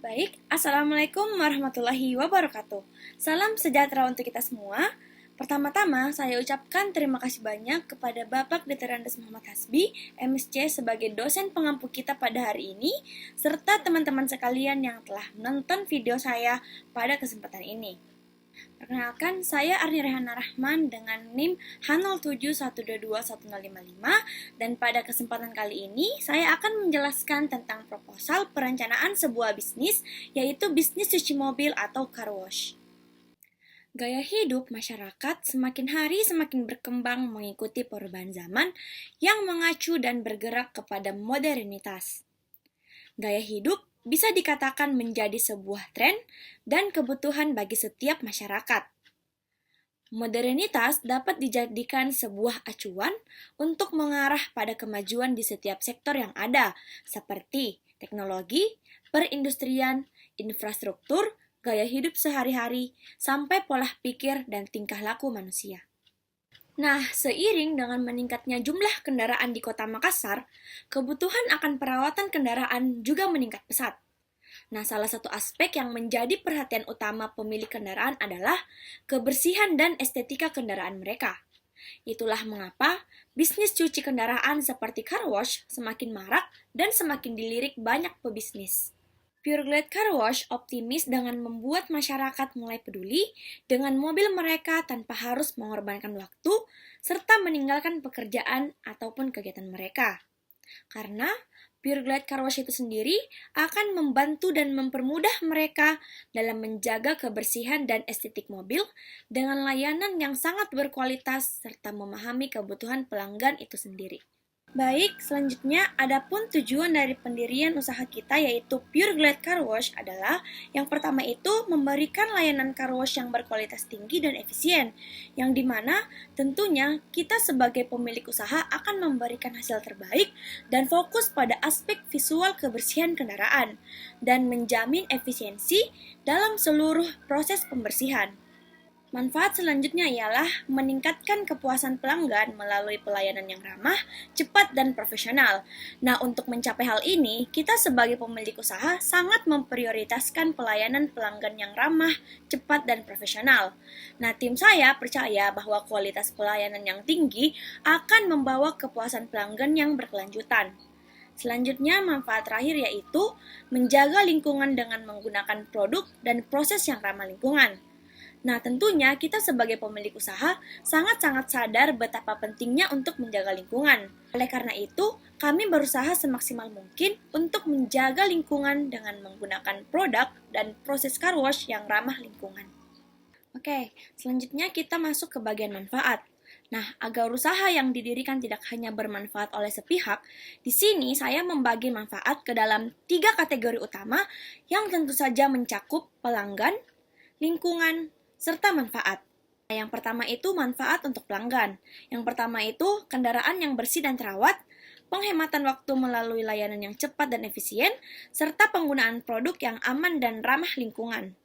Baik, Assalamualaikum warahmatullahi wabarakatuh. Salam sejahtera untuk kita semua. Pertama-tama, saya ucapkan terima kasih banyak kepada Bapak Dr. Andes Muhammad Hasbi, MSc sebagai dosen pengampu kita pada hari ini, serta teman-teman sekalian yang telah menonton video saya pada kesempatan ini. Perkenalkan, saya Arni Rehana Rahman dengan NIM H07122155 dan pada kesempatan kali ini saya akan menjelaskan tentang proposal perencanaan sebuah bisnis, yaitu bisnis cuci mobil atau car wash. Gaya hidup masyarakat semakin hari semakin berkembang mengikuti perubahan zaman yang mengacu dan bergerak kepada modernitas. Gaya hidup bisa dikatakan menjadi sebuah tren dan kebutuhan bagi setiap masyarakat. Modernitas dapat dijadikan sebuah acuan untuk mengarah pada kemajuan di setiap sektor yang ada, seperti teknologi, perindustrian, infrastruktur, gaya hidup sehari-hari, sampai pola pikir dan tingkah laku manusia. Nah, seiring dengan meningkatnya jumlah kendaraan di Kota Makassar, kebutuhan akan perawatan kendaraan juga meningkat pesat. Nah, salah satu aspek yang menjadi perhatian utama pemilik kendaraan adalah kebersihan dan estetika kendaraan mereka. Itulah mengapa bisnis cuci kendaraan seperti car wash semakin marak dan semakin dilirik banyak pebisnis. Pureglade Car Wash optimis dengan membuat masyarakat mulai peduli dengan mobil mereka tanpa harus mengorbankan waktu serta meninggalkan pekerjaan ataupun kegiatan mereka. Karena Pureglade Car Wash itu sendiri akan membantu dan mempermudah mereka dalam menjaga kebersihan dan estetik mobil dengan layanan yang sangat berkualitas serta memahami kebutuhan pelanggan itu sendiri. Baik, selanjutnya adapun tujuan dari pendirian usaha kita yaitu Pureglade Car Wash adalah yang pertama itu memberikan layanan car wash yang berkualitas tinggi dan efisien, yang dimana tentunya kita sebagai pemilik usaha akan memberikan hasil terbaik dan fokus pada aspek visual kebersihan kendaraan dan menjamin efisiensi dalam seluruh proses pembersihan. Manfaat selanjutnya ialah meningkatkan kepuasan pelanggan melalui pelayanan yang ramah, cepat, dan profesional. Nah, untuk mencapai hal ini, kita sebagai pemilik usaha sangat memprioritaskan pelayanan pelanggan yang ramah, cepat, dan profesional. Nah, tim saya percaya bahwa kualitas pelayanan yang tinggi akan membawa kepuasan pelanggan yang berkelanjutan. Selanjutnya, manfaat terakhir yaitu menjaga lingkungan dengan menggunakan produk dan proses yang ramah lingkungan. Nah, tentunya kita sebagai pemilik usaha sangat-sangat sadar betapa pentingnya untuk menjaga lingkungan. Oleh karena itu, kami berusaha semaksimal mungkin untuk menjaga lingkungan dengan menggunakan produk dan proses car wash yang ramah lingkungan. Oke, selanjutnya kita masuk ke bagian manfaat. Nah, agar usaha yang didirikan tidak hanya bermanfaat oleh sepihak, di sini saya membagi manfaat ke dalam 3 kategori utama yang tentu saja mencakup pelanggan, lingkungan, serta manfaat. Yang pertama itu manfaat untuk pelanggan. Yang pertama itu kendaraan yang bersih dan terawat, penghematan waktu melalui layanan yang cepat dan efisien, serta penggunaan produk yang aman dan ramah lingkungan.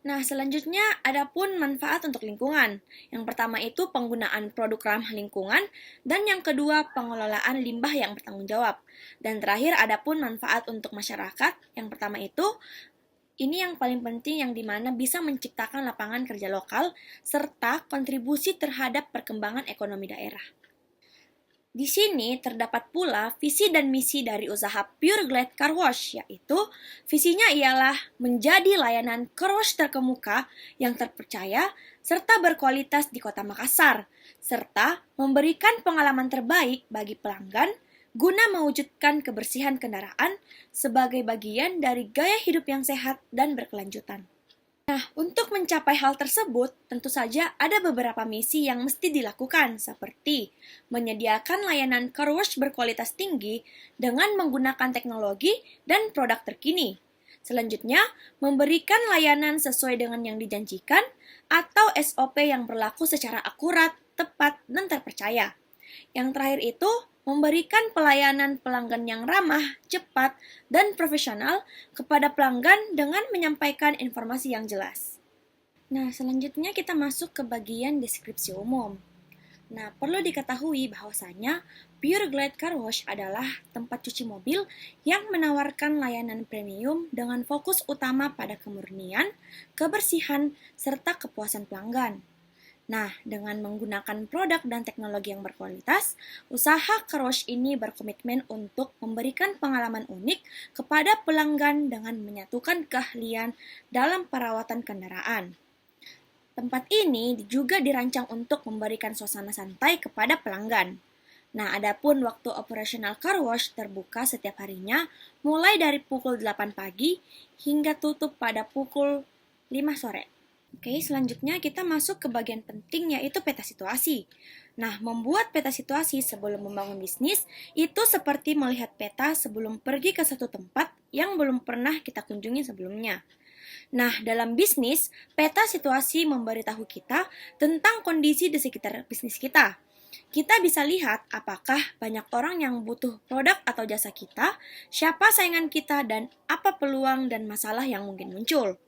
Nah, selanjutnya adapun manfaat untuk lingkungan. Yang pertama itu penggunaan produk ramah lingkungan, dan yang kedua pengelolaan limbah yang bertanggung jawab. Dan terakhir adapun manfaat untuk masyarakat. Yang pertama itu ini yang paling penting yang dimana bisa menciptakan lapangan kerja lokal serta kontribusi terhadap perkembangan ekonomi daerah. Di sini terdapat pula visi dan misi dari usaha Pureglade Car Wash, yaitu visinya ialah menjadi layanan car wash terkemuka yang terpercaya serta berkualitas di Kota Makassar, serta memberikan pengalaman terbaik bagi pelanggan guna mewujudkan kebersihan kendaraan sebagai bagian dari gaya hidup yang sehat dan berkelanjutan. Nah, untuk mencapai hal tersebut, tentu saja ada beberapa misi yang mesti dilakukan, seperti menyediakan layanan car wash berkualitas tinggi dengan menggunakan teknologi dan produk terkini. Selanjutnya, memberikan layanan sesuai dengan yang dijanjikan atau SOP yang berlaku secara akurat, tepat, dan terpercaya. Yang terakhir itu, memberikan pelayanan pelanggan yang ramah, cepat, dan profesional kepada pelanggan dengan menyampaikan informasi yang jelas. Nah, selanjutnya kita masuk ke bagian deskripsi umum. Nah, perlu diketahui bahwasanya Pure Glide Car Wash adalah tempat cuci mobil yang menawarkan layanan premium dengan fokus utama pada kemurnian, kebersihan, serta kepuasan pelanggan. Nah, dengan menggunakan produk dan teknologi yang berkualitas, usaha car wash ini berkomitmen untuk memberikan pengalaman unik kepada pelanggan dengan menyatukan keahlian dalam perawatan kendaraan. Tempat ini juga dirancang untuk memberikan suasana santai kepada pelanggan. Nah, adapun waktu operasional car wash terbuka setiap harinya mulai dari pukul 8 pagi hingga tutup pada pukul 5 sore. Oke, selanjutnya kita masuk ke bagian penting yaitu peta situasi. Nah, membuat peta situasi sebelum membangun bisnis itu seperti melihat peta sebelum pergi ke satu tempat yang belum pernah kita kunjungi sebelumnya. Nah, dalam bisnis, peta situasi memberitahu kita tentang kondisi di sekitar bisnis kita. Kita bisa lihat apakah banyak orang yang butuh produk atau jasa kita, siapa saingan kita, dan apa peluang dan masalah yang mungkin muncul.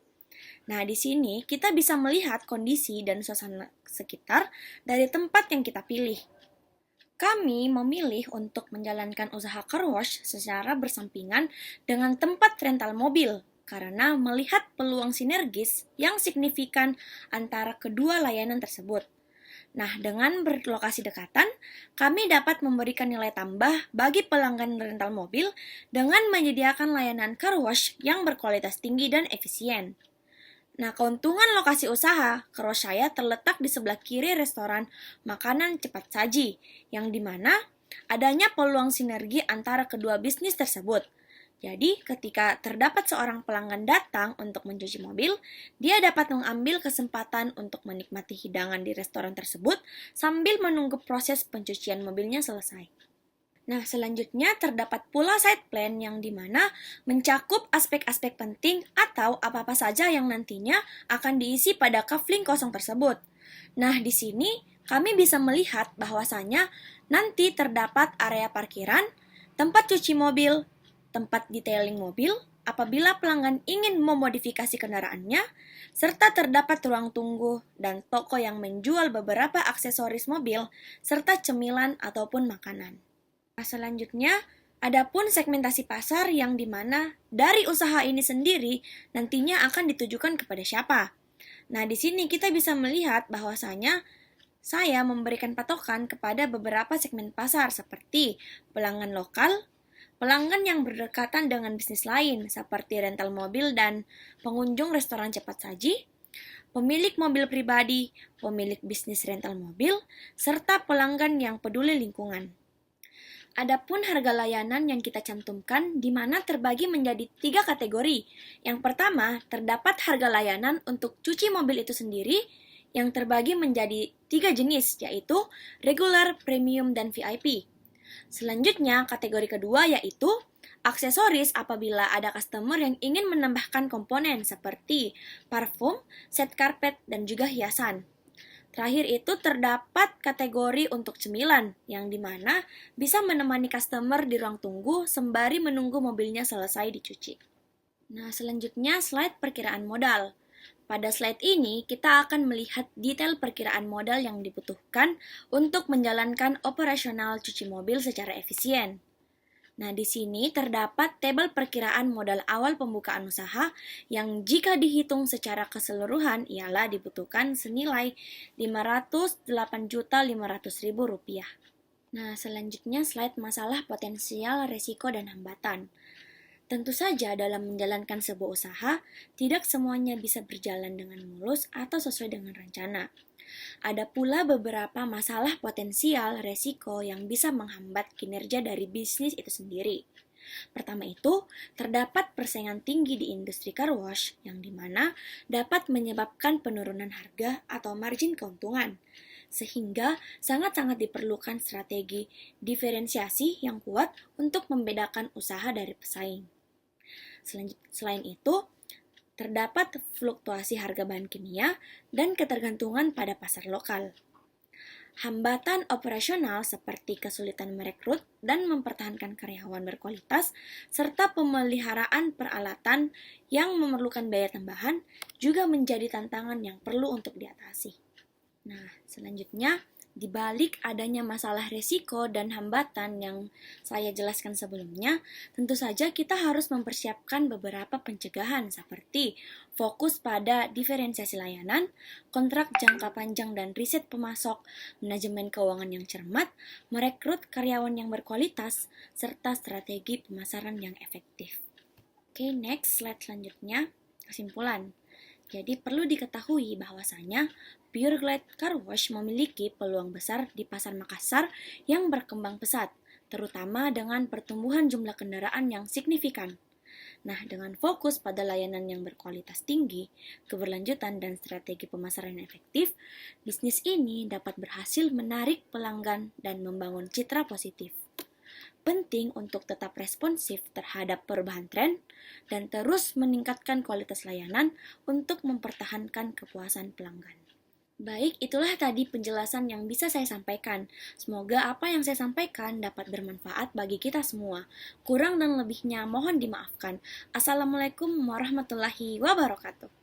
Nah, di sini kita bisa melihat kondisi dan suasana sekitar dari tempat yang kita pilih. Kami memilih untuk menjalankan usaha car wash secara bersampingan dengan tempat rental mobil karena melihat peluang sinergis yang signifikan antara kedua layanan tersebut. Nah, dengan berlokasi dekatan, kami dapat memberikan nilai tambah bagi pelanggan rental mobil dengan menyediakan layanan car wash yang berkualitas tinggi dan efisien. Nah, keuntungan lokasi usaha, car wash saya terletak di sebelah kiri restoran makanan cepat saji, yang dimana adanya peluang sinergi antara kedua bisnis tersebut. Jadi, ketika terdapat seorang pelanggan datang untuk mencuci mobil, dia dapat mengambil kesempatan untuk menikmati hidangan di restoran tersebut sambil menunggu proses pencucian mobilnya selesai. Nah, selanjutnya terdapat pula side plan yang dimana mencakup aspek-aspek penting atau apa-apa saja yang nantinya akan diisi pada kafling kosong tersebut. Nah, di sini kami bisa melihat bahwasanya nanti terdapat area parkiran, tempat cuci mobil, tempat detailing mobil, apabila pelanggan ingin memodifikasi kendaraannya, serta terdapat ruang tunggu dan toko yang menjual beberapa aksesoris mobil, serta cemilan ataupun makanan. Nah, selanjutnya, adapun segmentasi pasar yang dimana dari usaha ini sendiri nantinya akan ditujukan kepada siapa. Nah, di sini kita bisa melihat bahwasanya saya memberikan patokan kepada beberapa segmen pasar seperti pelanggan lokal, pelanggan yang berdekatan dengan bisnis lain seperti rental mobil dan pengunjung restoran cepat saji, pemilik mobil pribadi, pemilik bisnis rental mobil, serta pelanggan yang peduli lingkungan. Adapun harga layanan yang kita cantumkan di mana terbagi menjadi 3 kategori. Yang pertama, terdapat harga layanan untuk cuci mobil itu sendiri yang terbagi menjadi 3 jenis, yaitu regular, premium, dan VIP. Selanjutnya, kategori kedua yaitu aksesoris apabila ada customer yang ingin menambahkan komponen seperti parfum, set karpet, dan juga hiasan. Terakhir itu terdapat kategori untuk cemilan, yang dimana bisa menemani customer di ruang tunggu sembari menunggu mobilnya selesai dicuci. Nah, selanjutnya slide perkiraan modal. Pada slide ini, kita akan melihat detail perkiraan modal yang dibutuhkan untuk menjalankan operasional cuci mobil secara efisien. Nah, di sini terdapat tabel perkiraan modal awal pembukaan usaha yang jika dihitung secara keseluruhan ialah dibutuhkan senilai Rp508.500.000. Nah, selanjutnya slide masalah potensial, resiko, dan hambatan. Tentu saja dalam menjalankan sebuah usaha, tidak semuanya bisa berjalan dengan mulus atau sesuai dengan rencana. Ada pula beberapa masalah potensial resiko yang bisa menghambat kinerja dari bisnis itu sendiri. Pertama itu, terdapat persaingan tinggi di industri car wash yang dimana dapat menyebabkan penurunan harga atau margin keuntungan. Sehingga sangat-sangat diperlukan strategi diferensiasi yang kuat untuk membedakan usaha dari pesaing. Selain itu, terdapat fluktuasi harga bahan kimia dan ketergantungan pada pasar lokal. Hambatan operasional seperti kesulitan merekrut dan mempertahankan karyawan berkualitas, serta pemeliharaan peralatan yang memerlukan biaya tambahan juga menjadi tantangan yang perlu untuk diatasi. Nah, selanjutnya Di balik adanya masalah risiko dan hambatan yang saya jelaskan sebelumnya, tentu saja kita harus mempersiapkan beberapa pencegahan seperti fokus pada diferensiasi layanan, kontrak jangka panjang dan riset pemasok, manajemen keuangan yang cermat, merekrut karyawan yang berkualitas, serta strategi pemasaran yang efektif. Oke, next slide selanjutnya, kesimpulan. Jadi perlu diketahui bahwasanya Pure Glide Car Wash memiliki peluang besar di pasar Makassar yang berkembang pesat, terutama dengan pertumbuhan jumlah kendaraan yang signifikan. Nah, dengan fokus pada layanan yang berkualitas tinggi, keberlanjutan dan strategi pemasaran yang efektif, bisnis ini dapat berhasil menarik pelanggan dan membangun citra positif. Penting untuk tetap responsif terhadap perubahan tren dan terus meningkatkan kualitas layanan untuk mempertahankan kepuasan pelanggan. Baik, itulah tadi penjelasan yang bisa saya sampaikan. Semoga apa yang saya sampaikan dapat bermanfaat bagi kita semua. Kurang dan lebihnya mohon dimaafkan. Assalamualaikum warahmatullahi wabarakatuh.